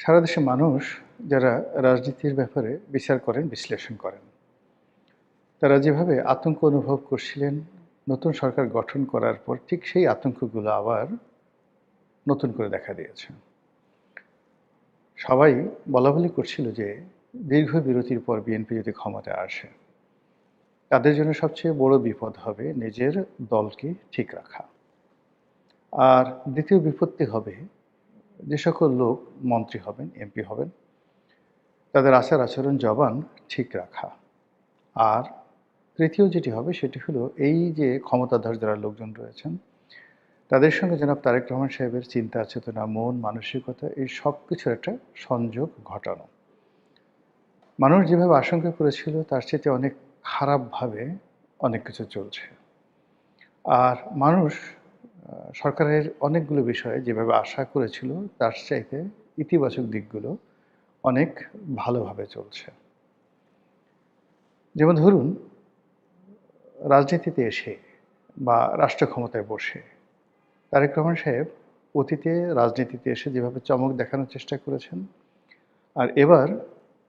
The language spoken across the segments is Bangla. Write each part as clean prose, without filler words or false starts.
সারা দেশে মানুষ যারা রাজনীতির ব্যাপারে বিচার করেন, বিশ্লেষণ করেন, তারা যেভাবে আতঙ্ক অনুভব করছিলেন নতুন সরকার গঠন করার পর, ঠিক সেই আতঙ্কগুলো আবার নতুন করে দেখা দিয়েছে। সবাই বলাবলি করছিল যে দীর্ঘ বিরতির পর বিএনপি যদি ক্ষমতায় আসে, তাদের জন্য সবচেয়ে বড় বিপদ হবে নিজের দলকে ঠিক রাখা। আর দ্বিতীয় বিপত্তি হবে যে সকল লোক মন্ত্রী হবেন, এমপি হবেন, তাদের আচার আচরণ জবান ঠিক রাখা। আর তৃতীয় যেটি হবে সেটি হলো এই যে ক্ষমতাধর যারা লোকজন রয়েছেন, তাদের সঙ্গে জনাব তারেক রহমান সাহেবের চিন্তা চেতনা, মন মানসিকতা, এই সব কিছুর একটা সংযোগ ঘটানো। মানুষ যেভাবে আশঙ্কা করেছিল তার চেয়ে অনেক খারাপভাবে অনেক কিছু চলছে। আর মানুষ সরকারের অনেকগুলো বিষয়ে যেভাবে আশা করেছিল তার চাইতে ইতিবাচক দিকগুলো অনেক ভালোভাবে চলছে। যেমন ধরুন, রাজনীতিতে এসে বা রাষ্ট্র ক্ষমতায় বসে তারেক রহমান সাহেব অতীতে রাজনীতিতে এসে যেভাবে চমক দেখানোর চেষ্টা করেছেন, আর এবার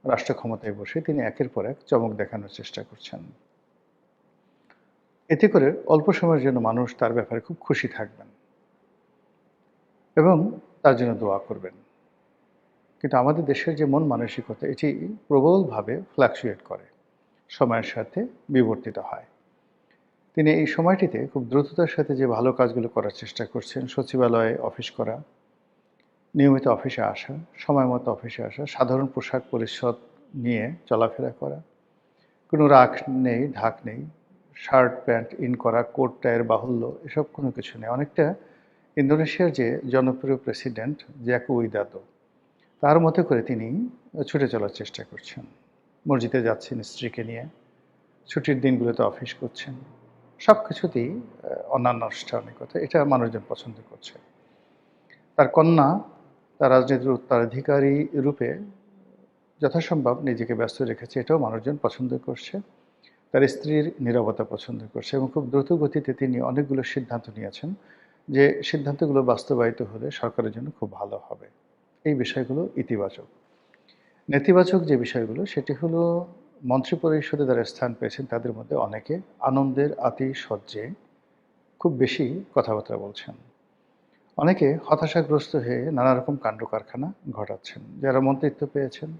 রাষ্ট্র ক্ষমতায় বসে তিনি একের পর এক চমক দেখানোর চেষ্টা করছেন। এতে করে অল্প সময়ের জন্য মানুষ তার ব্যাপারে খুব খুশি থাকবেন এবং তার জন্য দোয়া করবেন। কিন্তু আমাদের দেশের যে মন মানসিকতা, এটি প্রবলভাবে ফ্লাকচুয়েট করে, সময়ের সাথে বিবর্তিত হয়। তিনি এই সময়টিতে খুব দ্রুততার সাথে যে ভালো কাজগুলো করার চেষ্টা করছেন, সচিবালয়ে অফিস করা, নিয়মিত অফিসে আসা, সময় মতো অফিসে আসা, সাধারণ পোশাক পরিচ্ছদ নিয়ে চলাফেরা করা, কোনো রাগ নেই, ঢাক নেই, শার্ট প্যান্ট ইন করা, কোট টাইয়ের বাহুল্য, এসব কোনো কিছু নেই। অনেকটা ইন্দোনেশিয়ার যে জনপ্রিয় প্রেসিডেন্ট জাকো উইদোদো, তার মতো করে তিনি ছুটে চলার চেষ্টা করছেন। মসজিদে যাচ্ছেন স্ত্রীকে নিয়ে, ছুটির দিনগুলোতে অফিস করছেন, সব কিছুতেই অনানুষ্ঠানিকতা, এটা মানুষজন পছন্দ করছে। তার কন্যা তার রাজনীতির উত্তরাধিকারী রূপে যথাসম্ভব নিজেকে ব্যস্ত রেখেছে, এটাও মানুষজন পছন্দ করছে। তার স্ত্রীর নীরবতা পছন্দ করছে এবং খুব দ্রুত গতিতে তিনি অনেকগুলো সিদ্ধান্ত নিয়েছেন, যে সিদ্ধান্তগুলো বাস্তবায়িত হলে সরকারের জন্য খুব ভালো হবে। এই বিষয়গুলো ইতিবাচক। নেতিবাচক যে বিষয়গুলো সেটি হলো, মন্ত্রিপরিষদে যারা স্থান পেয়েছেন তাদের মধ্যে অনেকে আনন্দের আতিশয্যে খুব বেশি কথাবার্তা বলছেন। অনেকে হতাশাগ্রস্ত হয়ে নানা রকম কাণ্ড কারখানা ঘটাচ্ছেন। যারা মন্ত্রিত্ব পেয়েছেন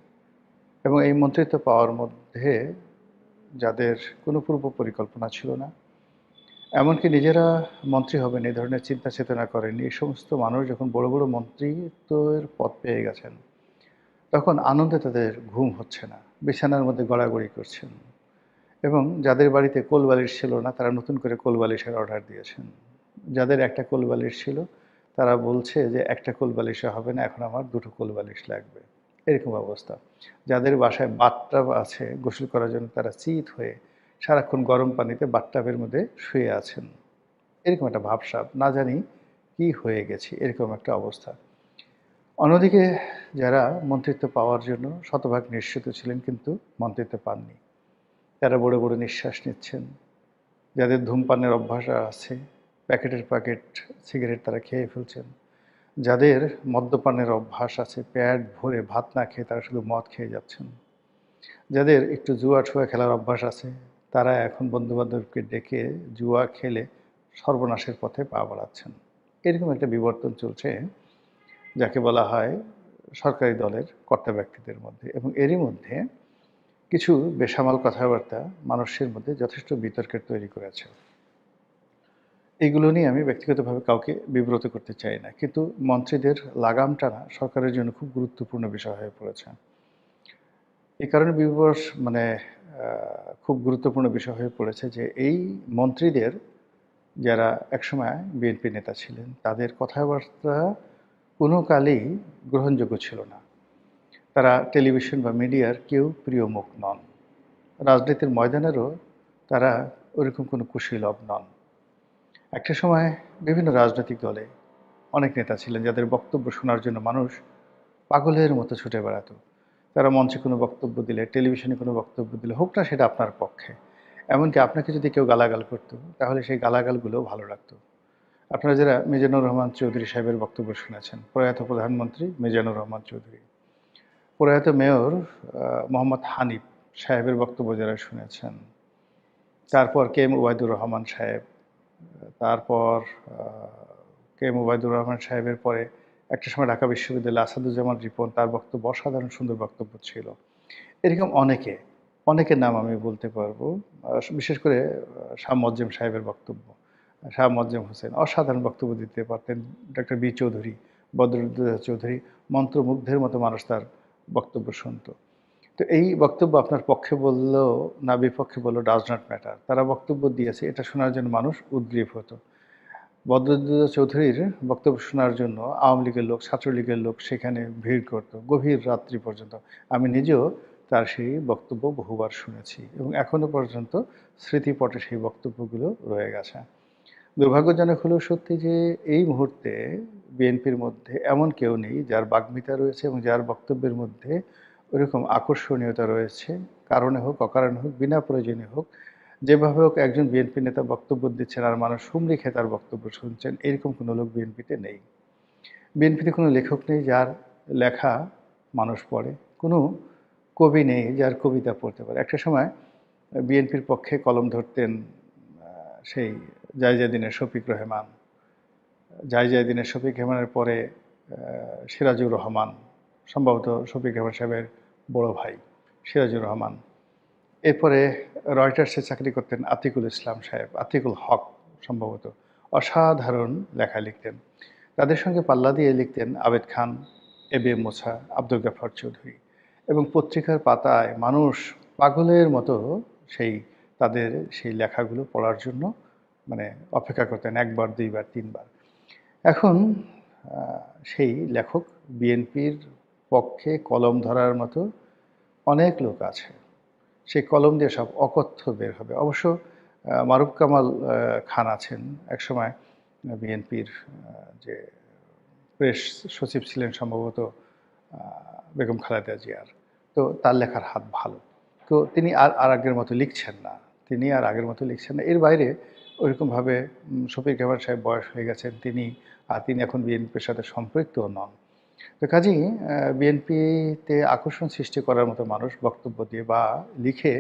এবং এই মন্ত্রিত্ব পাওয়ার মধ্যে যাদের কোনো পূর্ব পরিকল্পনা ছিল না, এমনকি নিজেরা মন্ত্রী হবেন এই ধরনের চিন্তা চেতনা করেননি, এই সমস্ত মানুষ যখন বড় বড় মন্ত্রিত্বের পদ পেয়ে গেছেন, তখন আনন্দে তাদের ঘুম হচ্ছে না, বিছানার মধ্যে গড়াগড়ি করছেন। এবং যাদের বাড়িতে কোলবালিশ ছিল না, তারা নতুন করে কোলবালিশের অর্ডার দিয়েছেন। যাদের একটা কোলবালিশ ছিল, তারা বলছে যে একটা কোলবালিশে হবে না, এখন আমার দুটো কোলবালিশ লাগবে, এরকম অবস্থা। যাদের বাসায় বাথটাব আছে গোসল করার জন্য, তারা চিত হয়ে সারাক্ষণ গরম পানিতে বাথটাবের মধ্যে শুয়ে আছেন। এরকম একটা ভাবসাব, না জানি কি হয়ে গেছি, এরকম একটা অবস্থা। অন্যদিকে যারা মন্ত্রিত্ব পাওয়ার জন্য শতভাগ নিশ্চিত ছিলেন কিন্তু মন্ত্রিত্ব পাননি, তারা বড় বড় নিঃশ্বাস নিচ্ছেন। যাদের ধূমপানের অভ্যাস আছে, প্যাকেটের প্যাকেট সিগারেট তারা খেয়ে ফেলছেন। যাদের মদ্যপানের অভ্যাস আছে, পেট ভরে ভাত না খেয়ে তারা শুধু মদ খেয়ে যাচ্ছেন। যাদের একটু জুয়া ঠুয়া খেলার অভ্যাস আছে, তারা এখন বন্ধুবান্ধবকে ডেকে জুয়া খেলে সর্বনাশের পথে পা বাড়াচ্ছেন। এরকম একটা বিবর্তন চলছে, যাকে বলা হয় সরকারি দলের কর্তা ব্যক্তিদের মধ্যে। এবং এরই মধ্যে কিছু বেসামাল কথাবার্তা মানুষের মধ্যে যথেষ্ট বিতর্কের তৈরি করেছে। এগুলো নিয়ে আমি ব্যক্তিগতভাবে কাউকে বিব্রত করতে চাই না, কিন্তু মন্ত্রীদের লাগাম টানা সরকারের জন্য খুব গুরুত্বপূর্ণ বিষয় হয়ে পড়েছে। এই কারণে খুব গুরুত্বপূর্ণ বিষয় হয়ে পড়েছে যে এই মন্ত্রীদের, যারা একসময় বিএনপি নেতা ছিলেন, তাদের কথাবার্তা কোনো কালেই গ্রহণযোগ্য ছিল না। তারা টেলিভিশন বা মিডিয়ার কেউ প্রিয় মুখ নন। রাজনীতির ময়দানেরও তারা ওরকম কোনো কুশীলব নন। একটা সময় বিভিন্ন রাজনৈতিক দলে অনেক নেতা ছিলেন যাদের বক্তব্য শোনার জন্য মানুষ পাগলের মতো ছুটে বেড়াতো। তারা মঞ্চে কোনো বক্তব্য দিলে, টেলিভিশনে কোনো বক্তব্য দিলে, হোক না সেটা আপনার পক্ষে, এমনকি আপনাকে যদি কেউ গালাগাল করতো, তাহলে সেই গালাগালগুলোও ভালো লাগতো। আপনারা যারা মিজানুর রহমান চৌধুরী সাহেবের বক্তব্য শুনেছেন, প্রয়াত প্রধানমন্ত্রী মিজানুর রহমান চৌধুরী, প্রয়াত মেয়র মোহাম্মদ হানিফ সাহেবের বক্তব্য যারা শুনেছেন, তারপর কে এম ওবায়দুর রহমান সাহেব, তারপর কে এম ওবায়দুর রহমান সাহেবের পরে একটা সময় ঢাকা বিশ্ববিদ্যালয়ে আসাদুজ্জামান রিপন, তার বক্তব্য অসাধারণ সুন্দর বক্তব্য ছিল। এরকম অনেকের নাম আমি বলতে পারবো। বিশেষ করে শাহ মোয়াজ্জেম সাহেবের বক্তব্য। শাহ মোয়াজ্জেম হোসেন অসাধারণ বক্তব্য দিতে পারতেন। ডক্টর বি চৌধুরী, বদরুদ্দোজা চৌধুরী, মন্ত্রমুগ্ধের মতো মানুষ তার বক্তব্য শুনত। তো এই বক্তব্য আপনার পক্ষে বললেও না বিপক্ষে বললেও ডাজ নট ম্যাটার। তারা বক্তব্য দিয়েছে, এটা শোনার জন্য মানুষ উদগ্রীব হতো। বদরুদ্দোজা চৌধুরীর বক্তব্য শোনার জন্য আওয়ামী লীগের লোক, ছাত্রলীগের লোক সেখানে ভিড় করত গভীর রাত্রি পর্যন্ত। আমি নিজেও তার সেই বক্তব্য বহুবার শুনেছি এবং এখনো পর্যন্ত স্মৃতিপটে সেই বক্তব্যগুলো রয়ে গেছে। দুর্ভাগ্যজনক হলেও সত্যি যে এই মুহূর্তে বিএনপির মধ্যে এমন কেউ নেই যার বাগ্মিতা রয়েছে এবং যার বক্তব্যের মধ্যে ওইরকম আকর্ষণীয়তা রয়েছে। কারণে হোক, অকারণে হোক, বিনা প্রয়োজনে হোক, যেভাবে হোক একজন বিএনপি নেতা বক্তব্য দিচ্ছেন আর মানুষ হুমড়ি খেয়ে তার বক্তব্য শুনছেন, এরকম কোনো লোক বিএনপিতে নেই। বিএনপিতে কোনো লেখক নেই যার লেখা মানুষ পড়ে, কোনো কবি নেই যার কবিতা পড়তে পারে। একটা সময় বিএনপির পক্ষে কলম ধরতেন সেই জায়জাদিনের শফিক রহমান, জায়জাদিনের শফিক রহমানের পরে সিরাজুর রহমান, সম্ভবত শফিক রহমান সাহেবের বড় ভাই সিরাজুর রহমান। এরপরে রয়টার্সে চাকরি করতেন আতিকুল ইসলাম সাহেব, আতিকুল হক সম্ভবত, অসাধারণ লেখা লিখতেন। তাদের সঙ্গে পাল্লা দিয়ে লিখতেন আবেদ খান, এ বি এম মোছা, আব্দুল গাফফার চৌধুরী। এবং পত্রিকার পাতায় মানুষ পাগলের মতো সেই তাদের সেই লেখাগুলো পড়ার জন্য মানে অপেক্ষা করতেন, একবার, দুইবার, তিনবার। এখন সেই লেখক বিএনপির পক্ষে কলম ধরার মতো অনেক লোক আছে। সেই কলম দিয়ে সব অকথ্য বের হবে। অবশ্য মারুফ কামাল খান আছেন, একসময় বিএনপির যে প্রেস সচিব ছিলেন সম্ভবত বেগম খালেদা জিয়ার। তো তার লেখার হাত ভালো। তো তিনি আর আগের মতো লিখছেন না। এর বাইরে ওইরকমভাবে শফিক রেহমান সাহেব বয়স হয়ে গেছেন, তিনি এখন বিএনপির সাথে সম্পৃক্তও নন। তো কাজেই বিএনপিতে আকর্ষণ সৃষ্টি করার মতো মানুষ বক্তব্য দিয়ে বা লিখে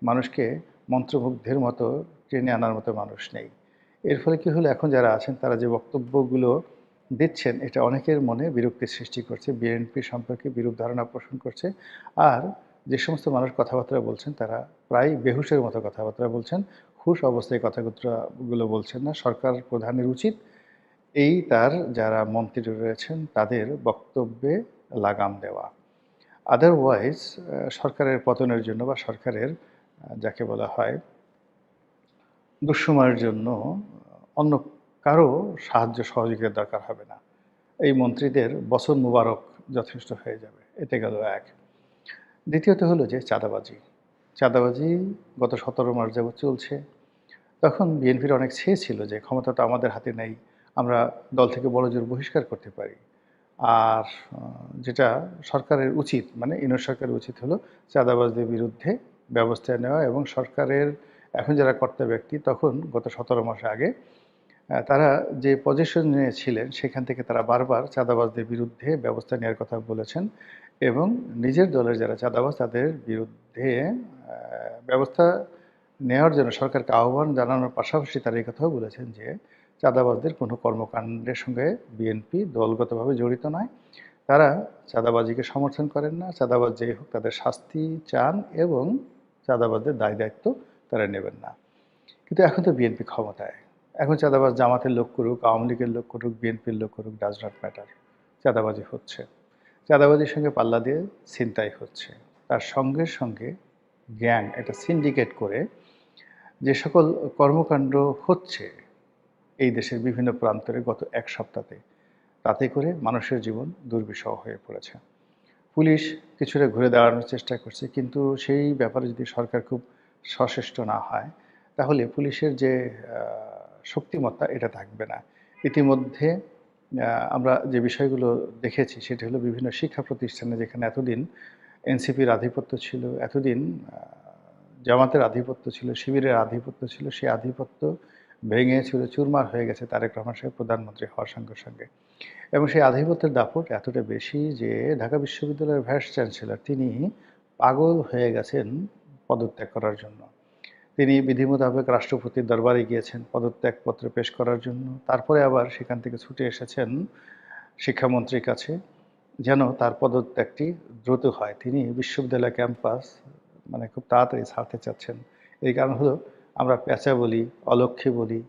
মানুষকে মন্ত্রমুগ্ধের মতো টেনে আনার মতো মানুষ নেই। এর ফলে কী হলো, এখন যারা আছেন তারা যে বক্তব্যগুলো দিচ্ছেন এটা অনেকের মনে বিরক্তির সৃষ্টি করছে, বিএনপি সম্পর্কে বিরূপ ধারণা পোষণ করছে। আর যে সমস্ত মানুষ কথাবার্তা বলছেন তারা প্রায় বেহুশের মতো কথাবার্তা বলছেন, হুঁশ অবস্থায় কথাগুলো বলছেন না। সরকার প্রধানের উচিত তার যারা মন্ত্রী রয়েছেন তাদের বক্তব্যে লাগাম দেওয়া। আদারওয়াইজ সরকারের পতনের জন্য বা সরকারের যাকে বলা হয় দুঃসময়ের জন্য অন্য কারো সাহায্য সহযোগিতার দরকার হবে না। এই মন্ত্রীদের বছর মুবারক যথেষ্ট হয়ে যাবে। এতে গেল এক। দ্বিতীয়ত হলো যে চাঁদাবাজি গত 17 মাস যাবৎ চলছে। তখন বিএনপির অনেক ছিল যে ক্ষমতা তো আমাদের হাতে নেই, আমরা দল থেকে বড়জোর বহিষ্কার করতে পারি। আর যেটা সরকারের উচিত, মানে ইউনিট সরকারের উচিত হলো চাঁদাবাজদের বিরুদ্ধে ব্যবস্থা নেওয়া। এবং সরকারের এখন যারা কর্তা ব্যক্তি, তখন গত 17 মাস আগে তারা যে পজিশনে ছিলেন সেখান থেকে তারা বারবার চাঁদাবাজদের বিরুদ্ধে ব্যবস্থা নেওয়ার কথা বলেছেন এবং নিজের দলের যারা চাঁদাবাজ তাদের বিরুদ্ধে ব্যবস্থা নেওয়ার জন্য সরকারকে আহ্বান জানানোর পাশাপাশি তারা এই কথাও বলেছেন যে চাঁদাবাজদের কোনো কর্মকাণ্ডের সঙ্গে বিএনপি দলগতভাবে জড়িত নয়, তারা চাঁদাবাজিকে সমর্থন করেন না, চাঁদাবাজ যেই হোক তাদের শাস্তি চান এবং চাঁদাবাজদের দায় দায়িত্ব তারা নেবেন না। কিন্তু এখন তো বিএনপি ক্ষমতায়, এখন চাঁদাবাজ জামাতের লোক করুক, আওয়ামী লীগের লোক করুক, বিএনপির লোক করুক, ডাজ নট ম্যাটার। চাঁদাবাজি হচ্ছে, চাঁদাবাজির সঙ্গে পাল্লা দিয়ে ছিনতাই হচ্ছে। তার সঙ্গে সঙ্গে গ্যাং একটা সিন্ডিকেট করে যে সকল কর্মকাণ্ড হচ্ছে এই দেশের বিভিন্ন প্রান্তরে গত এক সপ্তাহে, তাতে করে মানুষের জীবন দুর্বিষহ হয়ে পড়েছে। পুলিশ কিছুটা ঘুরে দাঁড়ানোর চেষ্টা করছে, কিন্তু সেই ব্যাপারে যদি সরকার খুব সচেষ্ট না হয় তাহলে পুলিশের যে শক্তিমত্তা এটা থাকবে না। ইতিমধ্যে আমরা যে বিষয়গুলো দেখেছি সেটা হলো বিভিন্ন শিক্ষা প্রতিষ্ঠানে যেখানে এতদিন এনসিপির আধিপত্য ছিল, এতদিন জামাতের আধিপত্য ছিল, শিবিরের আধিপত্য ছিল, সেই আধিপত্য ভেঙে চুরে চুরমার হয়ে গেছে তারেক রহমান সাহেব প্রধানমন্ত্রী হওয়ার সঙ্গে সঙ্গে। এবং সেই আধিপত্যের দাপট এতটা বেশি যে ঢাকা বিশ্ববিদ্যালয়ের ভাইস চ্যান্সেলর তিনি পাগল হয়ে গেছেন পদত্যাগ করার জন্য। তিনি বিধি মোতাবেক রাষ্ট্রপতির দরবারে গিয়েছেন পদত্যাগপত্র পেশ করার জন্য। তারপরে আবার সেখান থেকে ছুটে এসেছেন শিক্ষামন্ত্রীর কাছে যেন তার পদত্যাগটি দ্রুত হয়। তিনি বিশ্ববিদ্যালয় ক্যাম্পাস খুব তাড়াতাড়ি ছাড়তে চাচ্ছেন। এই কারণ হলো আমরা প্যাঁচা বলি, অলক্ষী বলি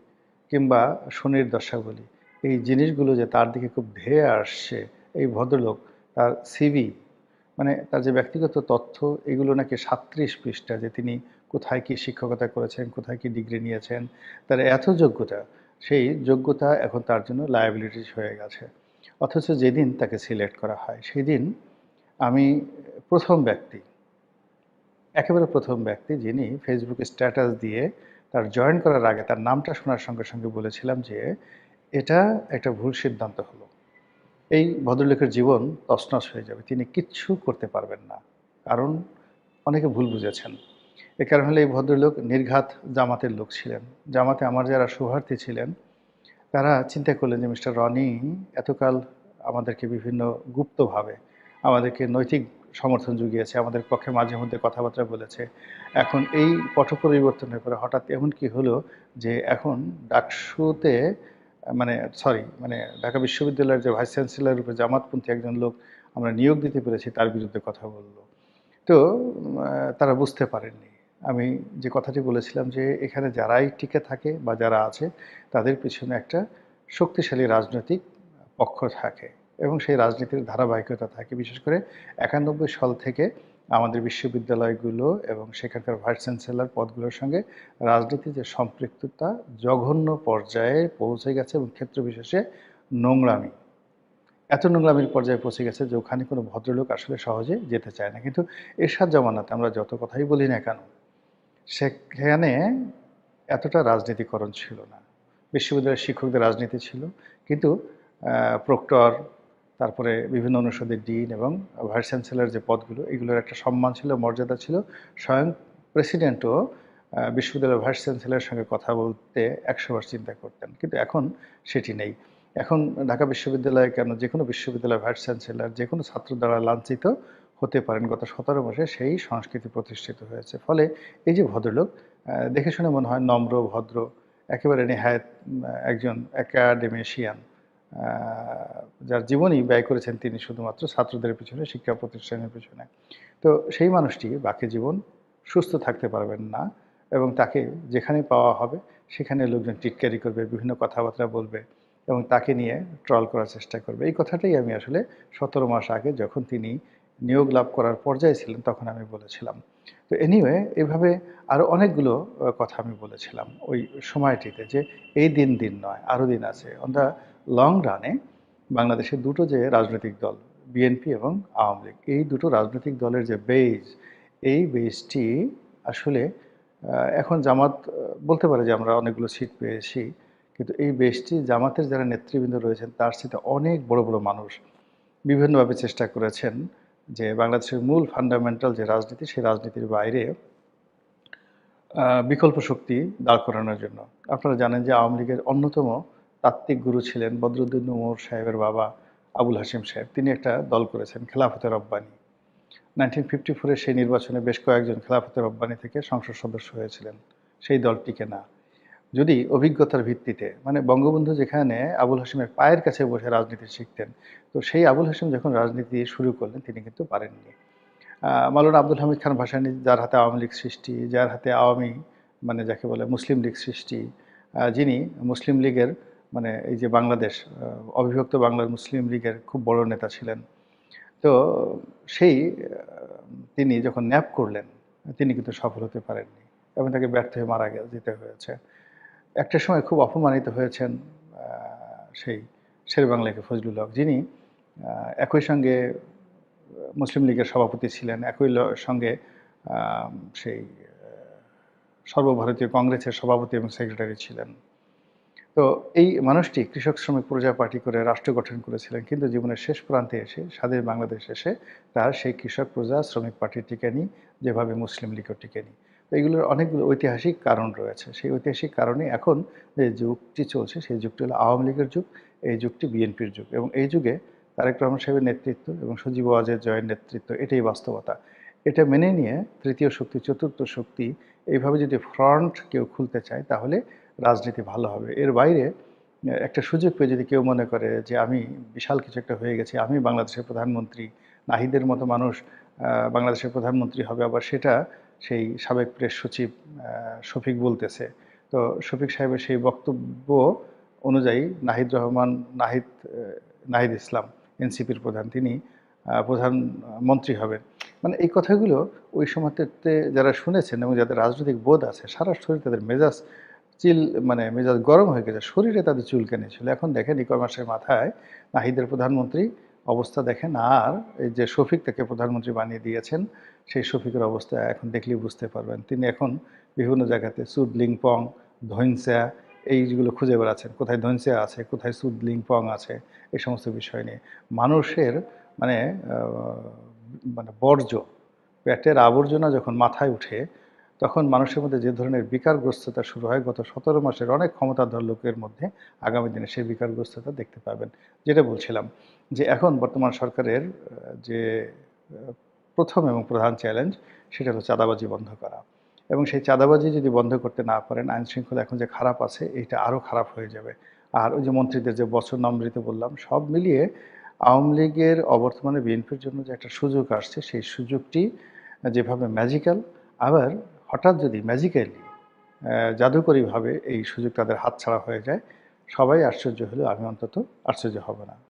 কিংবা শনির দশা বলি। এই জিনিসগুলো যে তার দিকে খুব ধেয়ে আসছে, এই ভদ্রলোক তার সিভি তার যে ব্যক্তিগত তথ্য এগুলো নাকি ৩৭ পৃষ্ঠা, যে তিনি কোথায় কি শিক্ষকতা করেছেন, কোথায় কি ডিগ্রি নিয়েছেন, তার এত যোগ্যতা, সেই যোগ্যতা এখন তার জন্য লায়াবিলিটিস হয়ে গেছে। অথচ যেদিন তাকে সিলেক্ট করা হয় সেই দিন আমি প্রথম ব্যক্তি, একেবারে প্রথম ব্যক্তি যিনি ফেসবুকে স্ট্যাটাস দিয়ে তার জয়েন করার আগে তার নামটা শোনার সঙ্গে সঙ্গে বলেছিলাম যে এটা একটা ভুল সিদ্ধান্ত হলো। এই ভদ্রলোকের জীবন তছনছ হয়ে যাবে, তিনি কিচ্ছু করতে পারবেন না। কারণ অনেকে ভুল বুঝেছেন। এ কারণ হলো এই ভদ্রলোক নির্ঘাত জামাতের লোক ছিলেন। জামাতে আমার যারা শুভার্থী ছিলেন তারা চিন্তা করলেন যে মিস্টার রনি এতকাল আমাদেরকে বিভিন্ন গুপ্তভাবে আমাদেরকে নৈতিক সমর্থন জুগিয়েছে, আমাদের পক্ষে মাঝে মধ্যে কথাবার্তা বলেছে। এখন এই পট পরিবর্তনের পরে হঠাৎ এমন কি হলো যে এখন ডাকসুতে মানে সরি মানে ঢাকা বিশ্ববিদ্যালয়ের যে ভাইস চ্যান্সেলর রূপে জামাতপন্থী একজন লোক আমরা নিয়োগ দিতে পেরেছি, তার বিরুদ্ধে কথা বলল। তো তারা বুঝতে পারেননি আমি যে কথাটি বলেছিলাম যে এখানে যারাই টিকে থাকে বা যারা আছে তাদের পিছনে একটা শক্তিশালী রাজনৈতিক পক্ষ থাকে এবং সেই রাজনীতির ধারাবাহিকতা থাকে। বিশেষ করে ৯১ সাল থেকে আমাদের বিশ্ববিদ্যালয়গুলো এবং সেখানকার ভাইস চ্যান্সেলর পদগুলোর সঙ্গে রাজনীতির যে সম্পৃক্ততা জঘন্য পর্যায়ে পৌঁছে গেছে এবং ক্ষেত্র বিশেষে নোংরামি, এত নোংরামির পর্যায়ে পৌঁছে গেছে যে ওখানে কোনো ভদ্রলোক আসলে সহজে যেতে চায় না। কিন্তু এরশাদ জামানাতে আমরা যত কথাই বলি না কেন, সেখানে এতটা রাজনীতিকরণ ছিল না। বিশ্ববিদ্যালয়ের শিক্ষকদের রাজনীতি ছিল, কিন্তু প্রক্টর, তারপরে বিভিন্ন অনুষদের ডিন এবং ভাইস চ্যান্সেলর যে পদগুলো, এগুলোর একটা সম্মান ছিল, মর্যাদা ছিল। স্বয়ং প্রেসিডেন্টও বিশ্ববিদ্যালয়ের ভাইস চ্যান্সেলরের সঙ্গে কথা বলতে ১০০ বার চিন্তা করতেন। কিন্তু এখন সেটি নেই। এখন ঢাকা বিশ্ববিদ্যালয়ে কেন, যে কোনো বিশ্ববিদ্যালয়ের ভাইস চ্যান্সেলর যে কোনো ছাত্র দ্বারা লাঞ্ছিত হতে পারেন। গত ১৭ মাসে সেই সংস্কৃতি প্রতিষ্ঠিত হয়েছে। ফলে এই যে ভদ্রলোক, দেখে শুনে মনে হয় নম্র, ভদ্র, একেবারে নেহায়েত একজন একাডেমিশিয়ান, যার জীবনই ব্যয় করেছেন তিনি শুধুমাত্র ছাত্রদের পিছনে, শিক্ষা প্রতিষ্ঠানের পিছনে। তো সেই মানুষটি বাকি জীবন সুস্থ থাকতে পারবেন না এবং তাকে যেখানে পাওয়া হবে সেখানে লোকজন টিটকারি করবে, বিভিন্ন কথাবার্তা বলবে এবং তাকে নিয়ে ট্রল করার চেষ্টা করবে। এই কথাটাই আমি আসলে ১৭ মাস আগে যখন তিনি নিয়োগ লাভ করার পর্যায়ে ছিলেন তখন আমি বলেছিলাম। তো এনিওয়ে এভাবে আরও অনেকগুলো কথা আমি বলেছিলাম ওই সময়টিতে যে এই দিন নয়, আরও দিন আছে। অন দ্য লং রানে বাংলাদেশের দুটো যে রাজনৈতিক দল, বিএনপি এবং আওয়ামী লীগ, এই দুটো রাজনৈতিক দলের যে বেজ, এই বেজটি আসলে এখন জামাত বলতে পারে যে আমরা অনেকগুলো সিট পেয়েছি, কিন্তু এই বেজটি জামাতের যারা নেতৃবৃন্দ রয়েছেন তার সাথে অনেক বড় বড় মানুষ বিভিন্নভাবে চেষ্টা করেছেন যে বাংলাদেশের মূল ফান্ডামেন্টাল যে রাজনীতি, সেই রাজনীতির বাইরে বিকল্প শক্তি দাঁড় করানোর জন্য। আপনারা জানেন যে আওয়ামী লীগের অন্যতম তাত্ত্বিক গুরু ছিলেন বদরুদ্দীন উমর সাহেবের বাবা আবুল হাশিম সাহেব। তিনি একটা দল করেছেন খেলাফতে রব্বানী। 1954 সেই নির্বাচনে বেশ কয়েকজন খেলাফতে রব্বানী থেকে সংসদ সদস্য হয়েছিলেন। সেই দল টিকে না। যদি অভিজ্ঞতার ভিত্তিতে বঙ্গবন্ধু যেখানে আবুল হাশিমের পায়ের কাছে বসে রাজনীতি শিখতেন, তো সেই আবুল হাশিম যখন রাজনীতি শুরু করলেন তিনি কিন্তু পারেননি। মাওলানা আব্দুল হামিদ খান ভাসানী, যার হাতে আওয়ামী লীগ সৃষ্টি, যার হাতে আওয়ামী যাকে বলে মুসলিম লীগ সৃষ্টি, যিনি মুসলিম লীগের এই যে বাংলাদেশ অবিভক্ত বাংলার মুসলিম লীগের খুব বড় নেতা ছিলেন। তো সেই তিনি যখন ন্যাপ করলেন তিনি কিন্তু সফল হতে পারেননি এবং তাকে ব্যর্থ হয়ে মারা যেতে হয়েছে। একটা সময় খুব অপমানিত হয়েছেন সেই শেরেবাংলা ফজলুল হক, যিনি একই সঙ্গে মুসলিম লীগের সভাপতি ছিলেন, একই সঙ্গে সেই সর্বভারতীয় কংগ্রেসের সভাপতি এবং সেক্রেটারি ছিলেন। তো এই মানুষটি কৃষক শ্রমিক প্রজা পার্টি করে রাষ্ট্র গঠন করেছিলেন, কিন্তু জীবনের শেষ প্রান্তে এসে স্বাধীন বাংলাদেশ এসে তার সেই কৃষক প্রজা শ্রমিক পার্টি টিকেনি, যেভাবে মুসলিম লীগও টিকেনি। এগুলোর অনেকগুলো ঐতিহাসিক কারণ রয়েছে। সেই ঐতিহাসিক কারণে এখন যে যুগটি চলছে সেই যুগটি হলো আওয়ামী লীগের যুগ, এই যুগটি বিএনপির যুগ এবং এই যুগে তারেক রহমান সাহেবের নেতৃত্ব এবং সজীব ওয়াজেদ জয়ের নেতৃত্ব এটাই বাস্তবতা। এটা মেনে নিয়ে তৃতীয় শক্তি, চতুর্থ শক্তি এইভাবে যদি ফ্রন্ট কেউ খুলতে চায় তাহলে রাজনীতি ভালো হবে। এর বাইরে একটা সুযোগ পেয়ে যদি কেউ মনে করে যে আমি বিশাল কিছু একটা হয়ে গেছি, আমি বাংলাদেশের প্রধানমন্ত্রী, নাহিদের মতো মানুষ বাংলাদেশের প্রধানমন্ত্রী হবে, আবার সেটা সেই সাবেক প্রেস সচিব শফিক বলতেছে। তো শফিক সাহেবের সেই বক্তব্য অনুযায়ী নাহিদ ইসলাম এনসিপির প্রধান, তিনি প্রধানমন্ত্রী হবেন। মানে এই কথাগুলো ওই সময়তে যারা শুনেছেন এবং যাদের রাজনৈতিক বোধ আছে, সারা শরীর তাদের মেজাজ চিল মানে মেজাজ গরম হয়ে গেছে, শরীরে তাদের চুলকানি ছিল। এখন দেখেন এই কয় মাসের মাথায় নাহিদের প্রধানমন্ত্রী অবস্থা দেখেন, আর এই যে শফিক তাকে প্রধানমন্ত্রী বানিয়ে দিয়েছেন, সেই শফিকের অবস্থা এখন দেখলেই বুঝতে পারবেন। তিনি এখন বিভিন্ন জায়গাতে সুদলিংপং, ধইনসা এইগুলো খুঁজে বেড়াচ্ছেন। কোথায় ধইনসা আছে, কোথায় সুদলিংপং আছে, এই সমস্ত বিষয় নিয়ে। মানুষের মানে মানে বর্জ্য, পেটের আবর্জনা যখন মাথায় উঠে, তখন মানুষের মধ্যে যে ধরনের বিকারগ্রস্ততা শুরু হয়, গত ১৭ মাসের অনেক ক্ষমতাধর লোকের মধ্যে আগামী দিনে সেই বিকারগ্রস্ততা দেখতে পাবেন। যেটা বলছিলাম যে এখন বর্তমান সরকারের যে প্রথম এবং প্রধান চ্যালেঞ্জ সেটা হলো চাঁদাবাজি বন্ধ করা। এবং সেই চাঁদাবাজি যদি বন্ধ করতে না পারেন, আইন শৃঙ্খলা এখন যে খারাপ আছে এইটা আরও খারাপ হয়ে যাবে। আর ওই যে মন্ত্রীদের যে বচনামৃত বললাম, সব মিলিয়ে আওয়ামী লীগের অবর্তমানে বিএনপির জন্য যে একটা সুযোগ আসছে, সেই সুযোগটি যেভাবে ম্যাজিক্যাল, আবার হঠাৎ যদি ম্যাজিক্যালি জাদুকরীভাবে এই সুযোগ তাদের হাতছাড়া হয়ে যায়, সবাই আশ্চর্য হলেও আমি অন্তত আশ্চর্য হব না।